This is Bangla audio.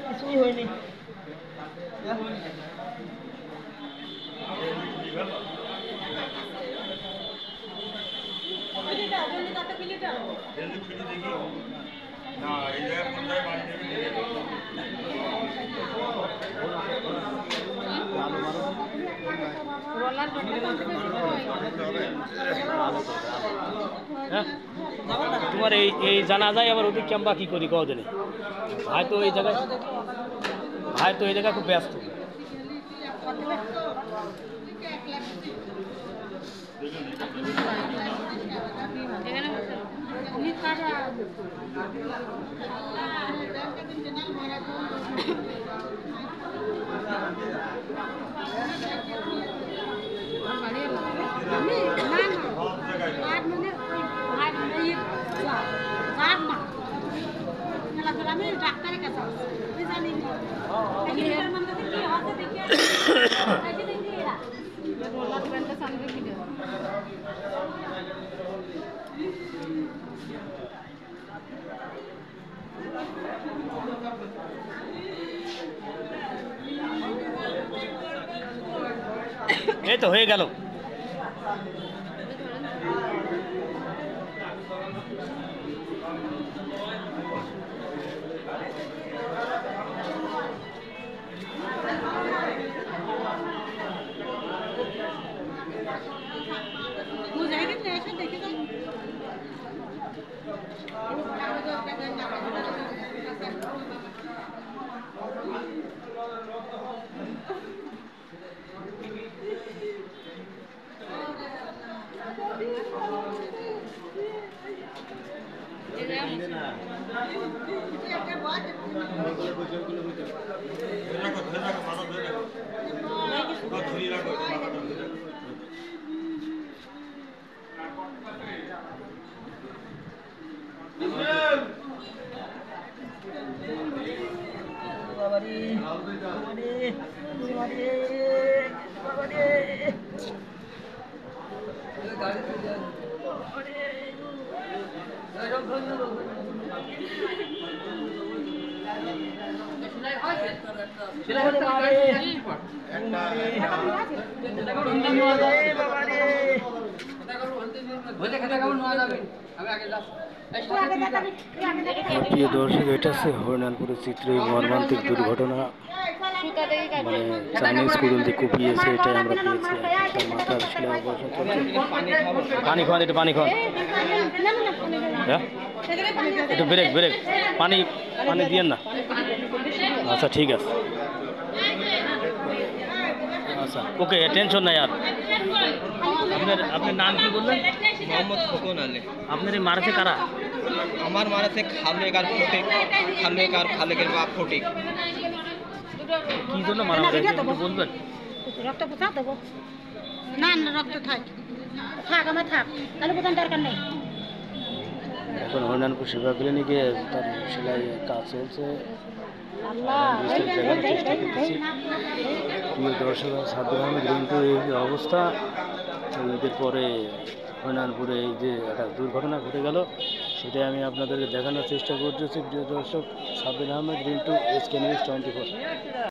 কিছুই হয়নি। তোমার এই জানা যায় আবার ওদিক ক্যাম্পা কি করি কদিনে ভাই তো এই জায়গায় খুব ব্যস্ত। আমি ডাক্তারের কাছে জানি না এই তো হয়ে গেল। প্রিয় দর্শক, এটা হচ্ছে হরিনালপুরের চিত্র। এই মর্মান্তিক দুর্ঘটনা, মানে চাইনিজ কুড়ুল দিয়ে কুপিয়েছে, এটাই আমরা পেয়েছি। মাথার শিলা অবশ্য চলছে। পানি খাওয়ান, একটু পানি খাওয়ান। হ্যাঁ, একটু ব্রেক পানি দিয়েন না। আচ্ছা ঠিক আছে, আচ্ছা ওকে, টেনশন নাই। আর আপনার নাম কি বললেন? মোহাম্মদ খোকন আলী। আপনার এই মারাতে কারা? আমার মারাতে খালেক আর ফটিক, খালেকের বাপ ফটিক। কি জন্য মারা বলবেন? রক্ত পোছা দেবো না, রক্ত থাক আমার থাক, তাহলে বোঝার দরকার নেই। এখন হরিনালপুর সেবা ক্লিনিকে তার সেলাই কাজ চলছে। চেষ্টা করতেছি। প্রিয় দর্শক, সাব্বির আহমেদ রিন্টুর এই যে অবস্থা, ঈদের পরে হরিনালপুরে এই যে একটা দুর্ঘটনা ঘটে গেল, সেটাই আমি আপনাদেরকে দেখানোর চেষ্টা করতেছি। প্রিয় দর্শক, সাব্বির আহমেদ রিন্টু, SK News 24।